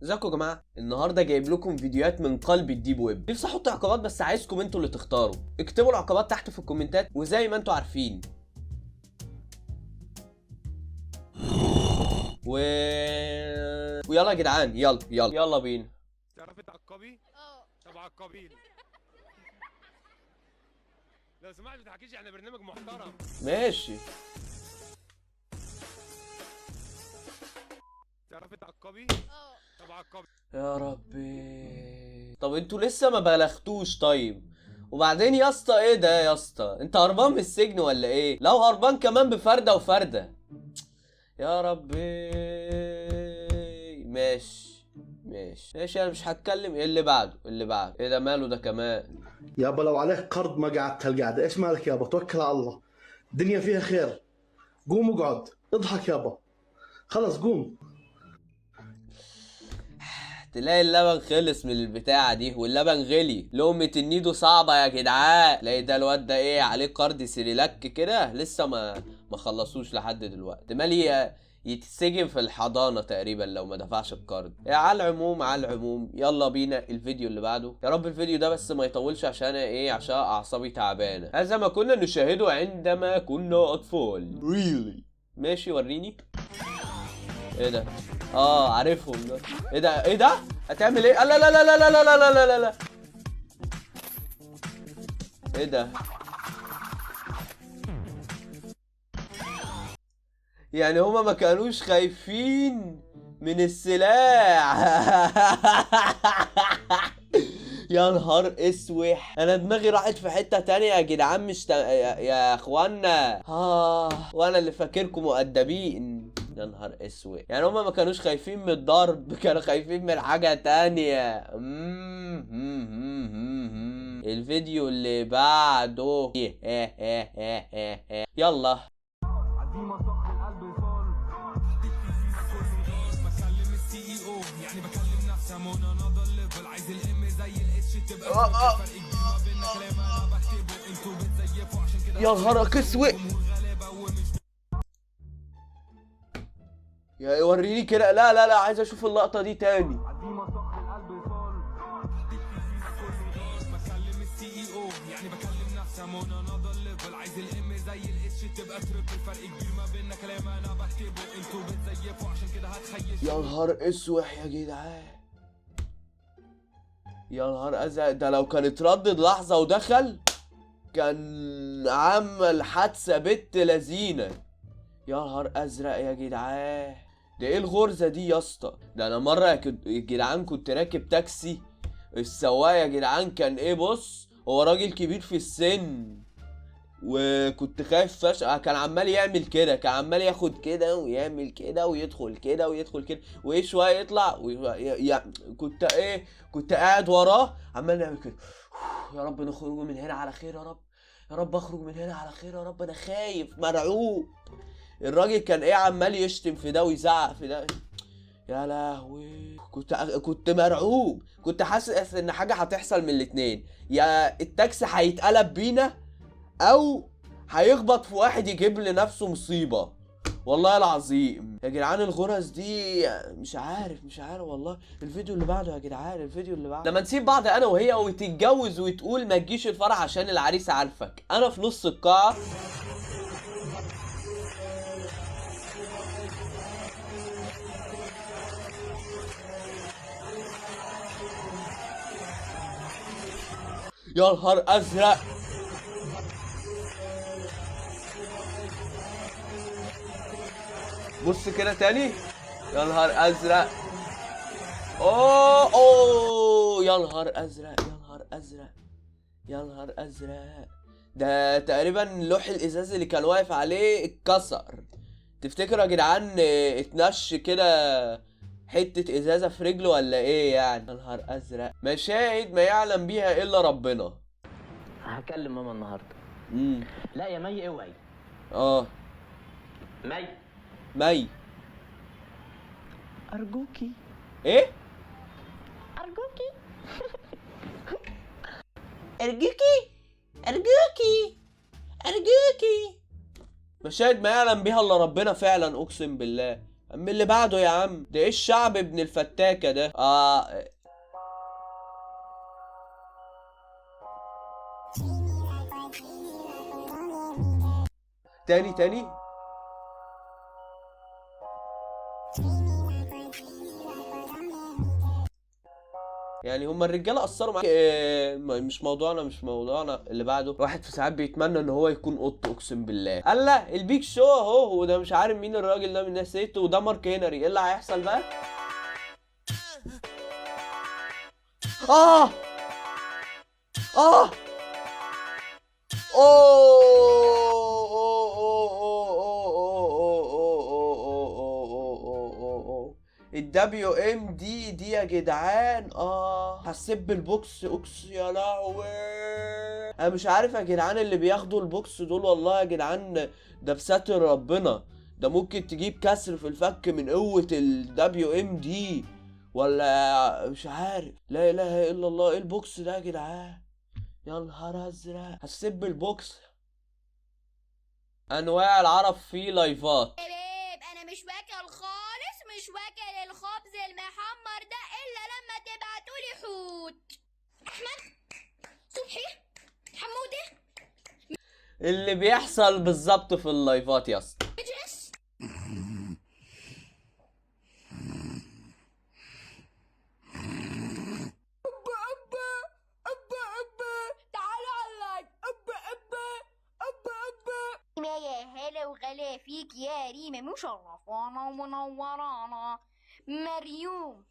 ازيكم يا جماعه؟ النهارده جايب لكم فيديوهات من قلب الديب ويب. نفسي احط عقوبات بس عايزكم انتوا اللي تختاروا. اكتبوا العقوبات تحت في الكومنتات وزي ما انتوا عارفين ويلا يا جدعان، يلا بينا. تعرفي تعقبي؟ طب عقبيني لو سمحت، ما تحكيش، احنا برنامج محترم. ماشي. تعرفي تعقبي؟ طب عقبي. يا ربي، طب انتوا لسه ما بلغتوش؟ طيب وبعدين يا اسطى، ايه ده يا اسطى؟ انت هربان من السجن ولا ايه؟ لو هربان كمان بفردة وفردة. يا ربي. ماشي انا مش هتكلم. ايه اللي بعده؟ ايه ده؟ ماله ده كمان؟ يابا لو عليك قرض ما قعدت هالقعده، ايش مالك يابا؟ توكل على الله، الدنيا فيها خير. قوم اقعد اضحك يابا، خلص قوم. تلاقي اللبن خلص من البتاعة دي واللبن غلي. لقمة النيدو صعبة يا جدعان. تلاقي ده الواد ده ايه عليه قرض سريلاك كده لسه ما خلصوش لحد دلوقتي. مالي يتسجن في الحضانة تقريبا لو ما دفعش القرض. على العموم يلا بينا الفيديو اللي بعده. يا رب الفيديو ده بس ما يطولش عشان عشان اعصابي تعبانة. هذا ما كنا نشاهده عندما كنا اطفال. ماشي وريني. ايه ده؟ عارفهم ده. ايه ده؟ هتعمل ايه؟ لا لا لا لا لا لا لا لا لا لا. ايه ده؟ يعني هما ما كانوش خايفين من السلاح. يا نهار اسوح، انا دماغي راحت في حتة تانية يا جدعان. مش يا اخوانا. وانا اللي فاكركم مؤدبين. يا نهار اسود، يعني هما ما كانوش خايفين من الضرب، كانوا خايفين من حاجة تانية. الفيديو اللي بعده. يلا. يا نهارك اسود. يا وريني كده. لا لا لا، عايز اشوف اللقطة دي تاني. يا نهار اسوح يا جدعان. يا نهار ازرق، ده لو كان اتردد لحظة ودخل كان عمل حادثة بنت لذينة. يا نهار ازرق يا جدعان. ده ايه الغرزة دي يا اسطى؟ ده انا مرة يا جدعان كنت راكب تاكسي. السواق يا جدعان كان بص، هو راجل كبير في السن وكنت خايف فشخ. كان عمال يعمل كده، كان عمال ياخد كده ويعمل كده ويدخل كده ويدخل كده شويه يطلع كنت قاعد وراه عمال يعمل كده. يا رب نخرج من هنا على خير، يا رب اخرج من هنا على خير، يا رب انا خايف مرعوب. الراجل كان عمال يشتم في ده ويزعق في ده. يا لهوي، كنت مرعوب. كنت حاسس ان حاجه هتحصل من الاتنين، يا التاكسي هيتقلب بينا او هيخبط في واحد يجيب لنفسه مصيبة. والله العظيم يا جدعان الغرز دي مش عارف والله. الفيديو اللي بعده يا جدعان، الفيديو اللي بعده لما نسيب بعض انا وهي وتتجوز وتقول ما تجيش الفرح عشان العريس عارفك. انا في نص القاعة يا نهار ازرق. بص كده تاني. يا نهار ازرق. اوه يا نهار ازرق، يا نهار ازرق. ده تقريبا لوح الازاز اللي كان واقف عليه اتكسر. تفتكروا يا جدعان اتنش كده حتة ازازة في رجله ولا ايه يعني؟ يا نهار ازرق. مشاهد ما يعلم بيها الا ربنا. هكلم ماما النهارده. لا يا مي اوعي. مي ارجوكي. ايه؟ ارجوكي. ارجوكي. مشاهد ما يعلم بيها الا ربنا فعلا، اقسم بالله. اما اللي بعده يا عم، ده ايه الشعب ابن الفتاكة ده؟ تاني يعني هما الرجاله قصروا معاك. مش موضوعنا. اللي بعده، واحد في ساعات بيتمنى ان هو يكون قط، اقسم بالله. قال لا البيك شو اهو، وده مش عارف مين الراجل ده من الناس ايه، وده مارك هنري. ايه اللي هيحصل بقى؟ اه اه الدبليو ام دي يا جدعان. حسيت بالبوكس، اقس يا لهوي. انا مش عارف يا جدعان اللي بياخدوا البوكس دول، والله يا جدعان ده بستر ربنا، ده ممكن تجيب كسر في الفك من قوة الدبليو ام دي، ولا مش عارف. لا اله الا الله، ايه البوكس ده يا جدعان؟ يا نهار ازرق. حسيت بالبوكس. انواع العرف في لايفات. شباب انا مش واكل خالص، مش واكل الخبز المحمر ده الا لما تبعتولي حوت. احمد صبحي حموده اللي بيحصل بالظبط في اللايفات يا اسطى. ادرس تعالوا على اللايف. يا هلا وغلا فيك يا ريمة، مشرفانا ومنورانا. مريوم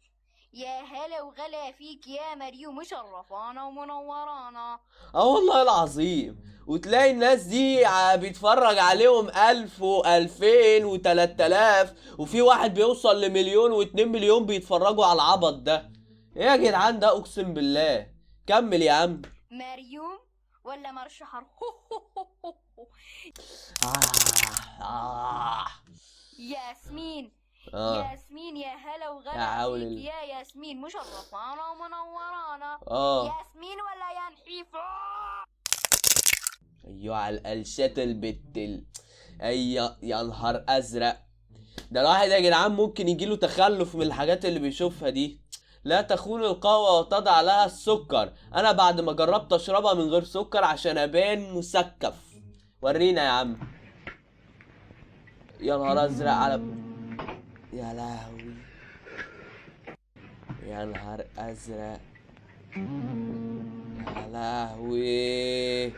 يا هلا وغلا فيك يا مريوم، مشرفانا ومنورانا. والله العظيم. وتلاقي الناس دي بيتفرج عليهم 1000 و2000 و3000، وفي واحد بيوصل لمليون و2 مليون بيتفرجوا على العبط ده. ايه يا جدعان ده؟ اقسم بالله. كمل يا عم. مريوم ولا مرشحر؟ ياسمين ياسمين يا هلا يا وغلا عول فيك يا ياسمين، مشرفانا ومنورانا. ياسمين ولا يا نحيفة؟ ايوه على القلشات يا نهار ازرق. ده الواحد يا جدعان ممكن يجيله تخلف من الحاجات اللي بيشوفها دي. لا تخون القهوة وتضع لها السكر. انا بعد ما جربت اشربها من غير سكر عشان ابان مسكف. ورينا يا عم. يا نهار ازرق على يا لهوي، يا نهار ازرق، يا لهوي.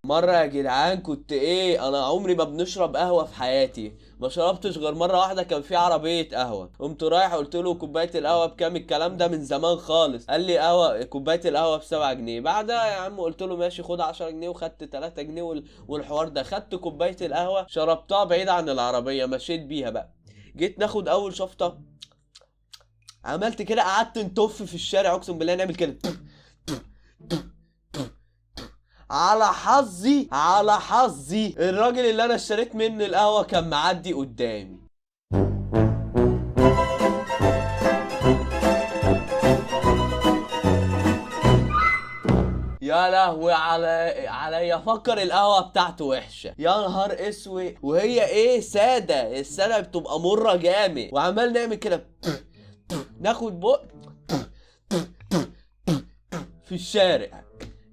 مرة يا جدعان كنت انا عمري ما بنشرب قهوة في حياتي، ما شربتش غير مرة واحدة. كان في عربية قهوة، قمت رايح قلت له كوباية القهوة بكام؟ الكلام ده من زمان خالص. قال لي كوباية القهوة ب7 جنيه. بعدها يا عم قلت له ماشي خد 10 جنيه، وخدت 3 جنيه والحوار ده. خدت كوباية القهوة شربتها بعيد عن العربية، مشيت بيها بقى. جيت ناخد اول شفطة، عملت كده، قعدت نتف في الشارع، اقسم بالله نعمل كده. على حظي الراجل اللي انا اشتريت منه القهوة كان معدي قدامي. يا لهوي عليا، فكر القهوة بتاعته وحشة. يا نهار اسود. وهي سادة، السادة بتبقى مرة جامد. وعمال نعمل كده، ناخد بق في الشارع.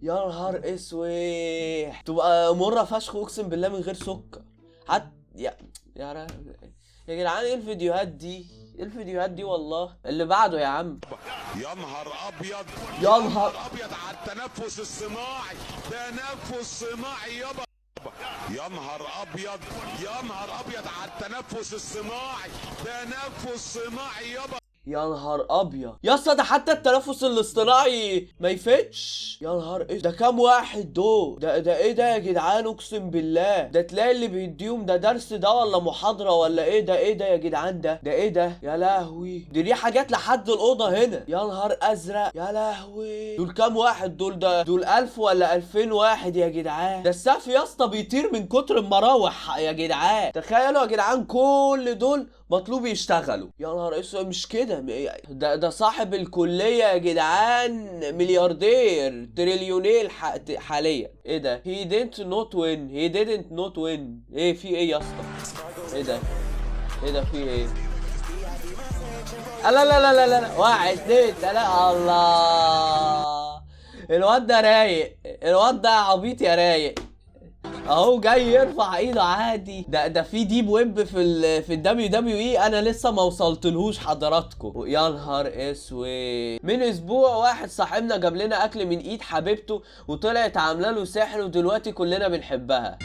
يا نهار اسود، تبقى مرة فشخ اقسم بالله من غير سكر حتى. يا جدعان ايه الفيديوهات دي؟ والله. اللي بعده يا عم. يا نهار ابيض، يا نهار ابيض على التنفس الصناعي، تنفس صناعي يابا. يا نهار ابيض، يا نهار ابيض على التنفس الصناعي، تنفس صناعي يابا. يا نهار ابيض يا اسطى، ده حتى التنفس الاصطناعي ما يفتش. يا نهار ده كام واحد دول؟ ده ايه ده يا جدعان؟ اقسم بالله ده تلاقي اللي بيديهم ده درس ده ولا محاضرة ولا ايه ده يا جدعان؟ ده ايه ده؟ يا لهوي، دي حاجات لحد الأوضة هنا. يا نهار ازرق، يا لهوي. دول كام واحد دول؟ دول 1000 ولا 2000 واحد يا جدعان. ده السقف يا اسطى بيطير من كتر المراوح يا جدعان. تخيلوا يا جدعان كل دول مطلوب يشتغلوا. يا نهار اسود، مش كده. ده صاحب الكلية يا جدعان ملياردير تريليونير حاليا. ايه ده؟ he didn't not win. ايه في ايه يا اسطى؟ ايه ده؟ ايه ده في ايه؟ لا لا لا لا لا 1 2 3 الله. الواد ده رايق، الواد ده عبيط يا رايق اهو، جاي يرفع ايده عادي. ده في ديب ويب في الدبليو دبليو اي انا لسه ما وصلتلهوش حضراتكم. يا نهار اسود. من اسبوع واحد صاحبنا جاب لنا اكل من ايد حبيبته وطلعت عامله له سحر ودلوقتي كلنا بنحبها.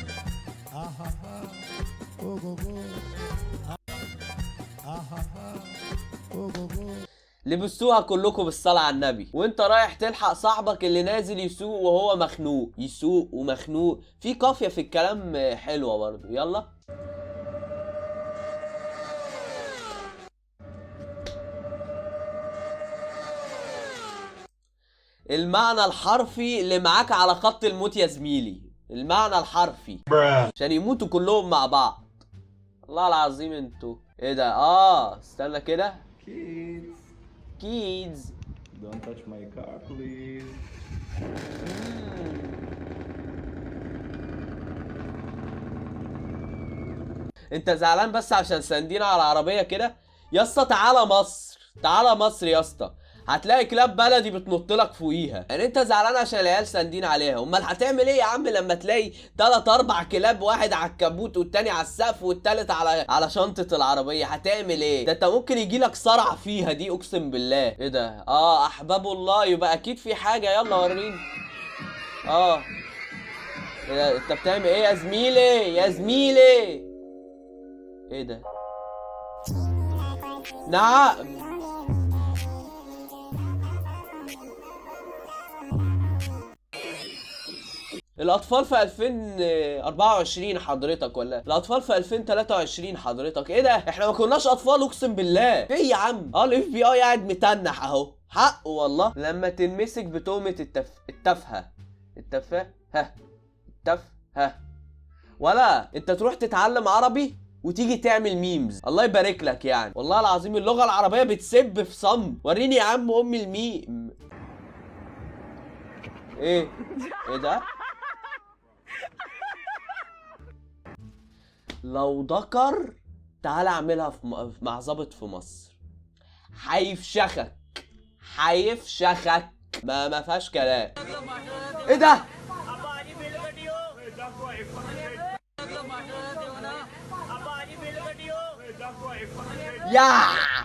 لبستوها كلكم بالصلاة على النبي. وانت رايح تلحق صاحبك اللي نازل يسوق وهو مخنوق. يسوق ومخنوق، في قافية في الكلام حلوة برضو. يلا المعنى الحرفي اللي معاك على خط الموت يا زميلي، المعنى الحرفي عشان يموتوا كلهم مع بعض. الله العظيم انتوا ايه ده؟ استنى كده. Kids. Don't touch my car, please. انت زعلان بس عشان ساندينا على العربية كده؟ يا اسطى تعالى مصر، تعالى مصر يا اسطى، هتلاقي كلاب بلدي بتنط لك فوقيها. يعني انت زعلان عشان العيال ساندين عليها، امال هتعمل ايه يا عم لما تلاقي 3 4 كلاب، واحد على الكبوت والتاني على السقف والتالت على شنطة العربية؟ هتعمل ايه؟ ده انت ممكن يجيلك صرع فيها دي اقسم بالله. ايه ده؟ احباب الله، يبقى اكيد في حاجة. يلا وريني. ايه ده؟ انت بتعمل ايه يا زميلي؟ يا زميلي ايه ده؟ نعم. الأطفال في 2024 حضرتك، ولا الأطفال في 2023 حضرتك؟ إيه ده؟ إحنا ما كناش أطفال أقسم بالله. إيه يا عم؟ الإف بي آي قاعد متنح أهو، حقه والله. لما تنمسك بتهمة التفهة ولا أنت تروح تتعلم عربي وتيجي تعمل ميمز. الله يبارك لك يعني، والله العظيم اللغة العربية بتسب في صم. وريني يا عم أمي الميم. إيه ده؟ لو ذكر تعالى اعملها مع ظابط في مصر، هيفشخك ما فيهاش كلام. ايه ده؟ يا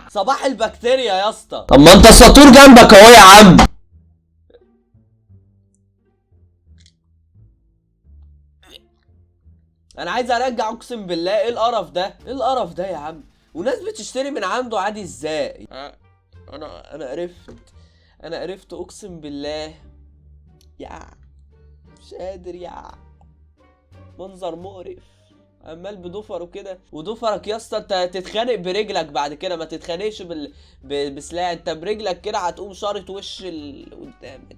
صباح البكتيريا يا اسطى. طب ما انت السطور جنبك اهو يا عم. انا عايز ارجع اقسم بالله. ايه القرف ده؟ ايه القرف ده يا عم؟ وناس بتشتري من عنده عادي ازاي؟ انا قرفت اقسم بالله. يا مش قادر يا منظر مقرف، عمال بضفر وكده. وضفرك يا اسطى انت تتخانق برجلك بعد كده، ما تتخانقش بسلاح. انت برجلك كده هتقوم شارط وش قدامك.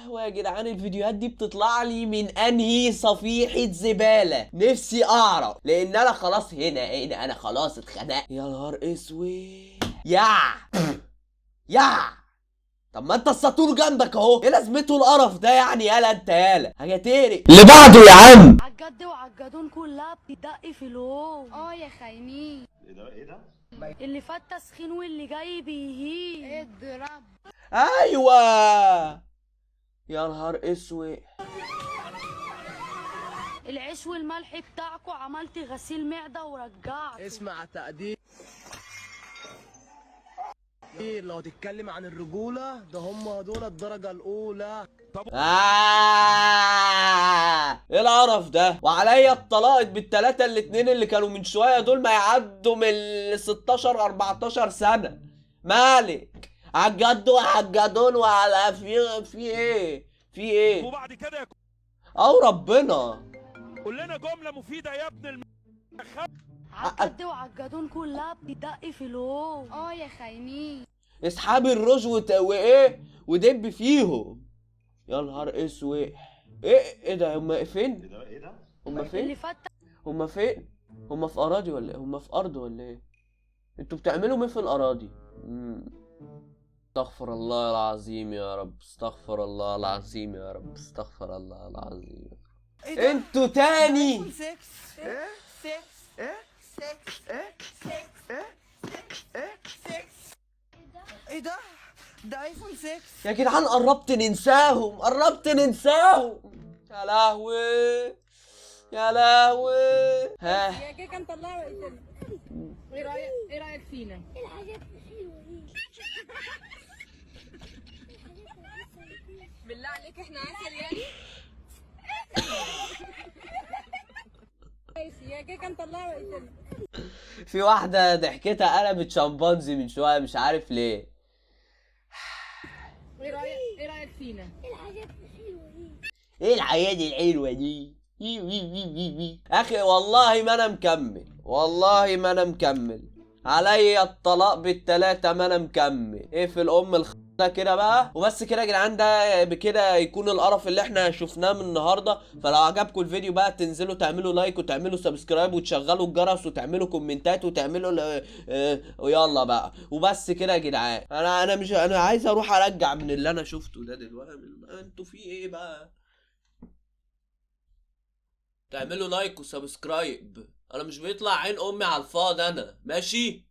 يا جدعان الفيديوهات دي بتطلع لي من انهي صفيحة زبالة؟ نفسي اعرف، لان انا خلاص هنا انا خلاص اتخنقت. يا نهار اسود. يا طب ما انت السطور جنبك اهو، ايه لازمته القرف ده يعني؟ يالا انت يالا حاجة تقرف. اللي بعده يا عم. عالجد وعالجدون كلها بتدق في الهوم. يا خاينين. ايه ده؟ اللي فات تسخين واللي جاي بيهين. اضرب. ايوه. يا نهار اسود. العيش والملح بتاعكو عملت غسيل معدة ورجعت. اسمع تقدير، لو تتكلم عن الرجولة ده هم دول الدرجة الأولى. ايه القرف ده؟ وعليا اتطلقت بالتلاتة الاتنين اللي كانوا من شوية دول ما يعدوا من 16 14 سنة. مالك؟ عالجد وعالجدون وعلى في ايه؟ وبعد كده او ربنا قول لنا جملة مفيدة يا ابن عالجد وعالجدون كلها بتدق في الهوم. يا خاينين. اسحابي الرز وايه ودب فيهم. يا نهار اسود. ايه ده؟ هما فين؟ ايه ده؟ هما اللي فين؟ فات هما فين؟ هما في اراضي ولا ايه؟ هما في ارض ولا ايه؟ انتوا بتعملوا ايه في الاراضي؟ استغفر الله العظيم يا رب، استغفر الله العظيم يا رب، استغفر الله العظيم. انتوا تاني ايه ده؟ ده ايفون 6. يا جدعان قربت ننساهم، قربت ننساهم. يا لهوي يا لهوي. ها يا كيكه نطلعها وقتنا. ايه رايك فينا؟ الحاجات الحلوة دي. بالله عليك احنا عسل يعني؟ يا كيكه نطلعها وقتنا. في واحدة ضحكتها قلبت شمبانزي من شوية مش عارف ليه. ايه رايك فينا؟ الحاجات الحلوة دي. ايه الحياة دي الحلوة دي؟ اخي والله ما انا مكمل، والله ما انا مكمل، عليا الطلاق بالتلاتة ما انا مكمل. ايه في الام ده كده بقى وبس كده يا جدعان. ده بكده يكون القرف اللي احنا شفناه من النهارده. فلو عجبكم الفيديو بقى تنزلوا تعملوا لايك وتعملوا سبسكرايب وتشغلوا الجرس وتعملوا كومنتات وتعملوا ويلا بقى وبس كده يا جدعان. انا مش انا عايز اروح ارجع من اللي انا شفته ده دلوقتي. انتوا في ايه بقى؟ تعملوا لايك وسبسكرايب. انا مش بيطلع عين امي على الفاضي انا ماشي.